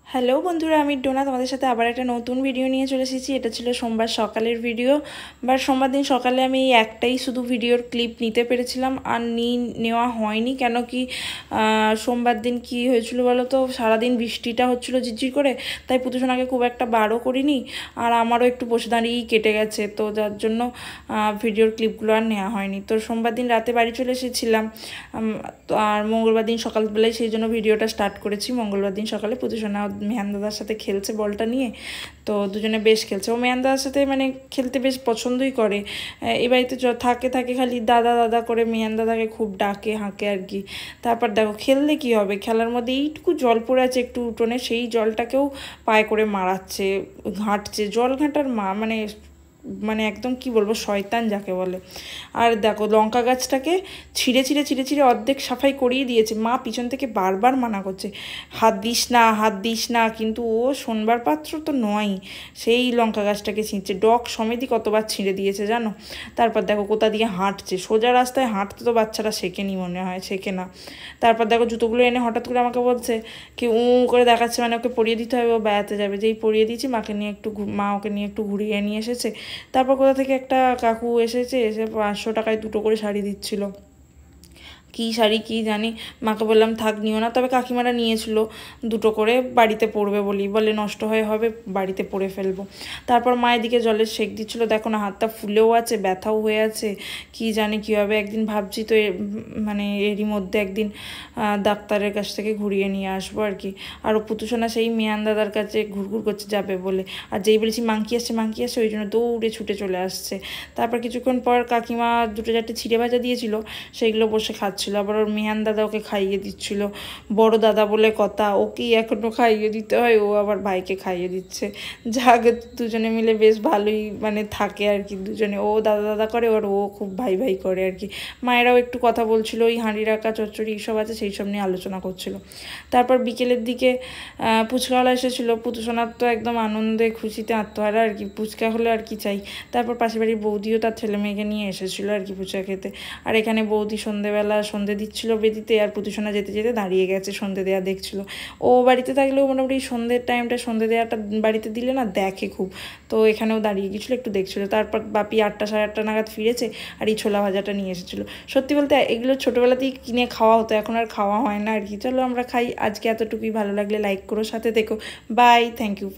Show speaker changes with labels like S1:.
S1: Hello বন্ধুরা, আমি ডোনা তোমাদের সাথে আবার একটা নতুন ভিডিও নিয়ে চলে এসেছি। এটা ছিল সোমবার সকালের ভিডিও। সোমবার দিন সকালে আমি একটাই শুধু ভিডিওর ক্লিপ নিতে পেরেছিলাম, আর নেওয়া হয়নি। কেন কি সোমবার দিন কি হয়েছিল বলো তো, সারাদিন বৃষ্টিটা হচ্ছিলো ঝিরঝির করে, তাই পুতুসোনাকে খুব একটা বারও করিনি, আর আমারও একটু বসে দাঁড়িয়েই কেটে গেছে, তো যার জন্য ভিডিওর ক্লিপগুলো আর নেওয়া হয়নি। তো সোমবার দিন রাতে বাড়ি চলে এসেছিলাম, আর মঙ্গলবার দিন সকালবেলায় সেই জন্য ভিডিওটা স্টার্ট করেছি। মঙ্গলবার দিন সকালে পুতুসোনা মেহান দাদার সাথে খেলছে বলটা নিয়ে, তো দুজনে বেশ খেলছে। ও মেহান দাদার সাথে মানে খেলতে বেশ পছন্দই করে। এই বাড়িতে থাকে থাকে খালি দাদা দাদা করে মেহান দাদাকে খুব ডাকে হাঁকে আর কি। তারপর দেখো খেললে কি হবে, খেলার মধ্যে এইটুকু জল পড়ে আছে একটু উঠোনে, সেই জলটাকেও পায়ে করে মারাচ্ছে, ঘাঁটছে। জল ঘাঁটার মানে মানে একদম কি বলবো, শয়তান যাকে বলে। আর দেখো লঙ্কা গাছটাকে ছিঁড়ে ছিঁড়ে ছিঁড়ে ছিঁড়ে অর্ধেক সাফাই করিয়ে দিয়েছে। মা পিছন থেকে বারবার মানা করছে, হাত দিস না হাত দিস না, কিন্তু ও শোনবার পাত্র তো নয়ই। সেই লঙ্কা গাছটাকে ছিঁড়ছে, ডগ সমেতই কতবার ছিঁড়ে দিয়েছে জানো। তারপর দেখো কোথা দিয়ে হাঁটছে, সোজা রাস্তায় হাঁটতে তো বাচ্চারা শেখেনি, মনে হয় শেখে না। তারপর দেখো জুতোগুলো এনে হঠাৎ করে আমাকে বলছে কি করে দেখাচ্ছে, মানে ওকে পরিয়ে দিতে হবে, ও বেড়াতে যাবে। যেই পরিয়ে দিয়েছি মা ওকে নিয়ে একটু ঘুরিয়ে নিয়ে এসেছে। তারপর কোথা থেকে একটা কাকু এসেছে, এসে 500 টাকায় 2টো করে শাড়ি দিচ্ছিল। কী শাড়ি কী জানি, মাকে বললাম থাক নিও না, তবে কাকিমারা নিয়েছিল 2টো করে, বাড়িতে পরবে বলে নষ্ট হয়ে হবে, বাড়িতে পরে ফেলবো। তারপর মা এদিকে জলের সেঁক দিচ্ছিল, দেখো না হাতটা ফুলেও আছে, ব্যথাও হয়ে আছে। কি জানি কী হবে, একদিন ভাবছি তো মানে এরই মধ্যে একদিন ডাক্তারের কাছ থেকে ঘুরিয়ে নিয়ে আসবো আর কি। আর ও পুতুসোনা সেই মিয়ান দাদার কাছে ঘুরঘুর করছে যাবে বলে, আর যেই বলেছি মাংকি আসছে ওই জন্য দৌড়ে ছুটে চলে আসছে। তারপর কিছুক্ষণ পর কাকিমা 2-4টে ছিঁড়ে ভাজা দিয়েছিল, সেইগুলো বসে খাচ্ছিল। আবার ওর মেহান দাদা ওকে খাইয়ে দিচ্ছিল, বড় দাদা বলে কথা, ওকেই এখনও খাইয়ে দিতে হয়, ও আবার ভাইকে খাইয়ে দিচ্ছে। যাক, দুজনে মিলে বেশ ভালোই মানে থাকে আর কি। দুজনে ও দাদা দাদা করে, আর ও খুব ভাই ভাই করে আর কি। মায়েরাও একটু কথা বলছিল, ওই হাঁড়ি রাখা চচ্চড়ি এইসব আছে সেই সব নিয়ে আলোচনা করছিল। তারপর বিকেলের দিকে ফুচকাওয়ালা এসেছিলো। পুতুসোনার তো একদম আনন্দে খুশিতে আত্মহারা আর কি, ফুচকা হলে আর কি চাই। তারপর পাশের বাড়ির বৌদিও তার ছেলে মেয়েকে নিয়ে এসেছিলো আর কি ফুচকা খেতে। আর এখানে বৌদি সন্ধেবেলা সন্ধে দিচ্ছিল বেদিতে, আর পুতুসোনা যেতে যেতে দাঁড়িয়ে গেছে সন্ধে দেওয়া দেখছিল। ও বাড়িতে থাকলেও মোটামুটি সন্ধ্যের টাইমটা সন্ধে দেওয়াটা বাড়িতে দিলে না দেখে খুব, তো এখানেও দাঁড়িয়ে গিয়েছিলো একটু দেখছিলো। তারপর বাপি 8টা সাড়ে 8টা নাগাদ ফিরেছে, আর এই ছোলা ভাজাটা নিয়ে এসেছিলো। সত্যি বলতে এগুলো ছোটোবেলাতেই কিনে খাওয়া হতো, এখন আর খাওয়া হয় না আর কি। চলো আমরা খাই আজকে এতটুকুই। ভালো লাগলে লাইক করো, সাথে দেখো। Bye, thank you.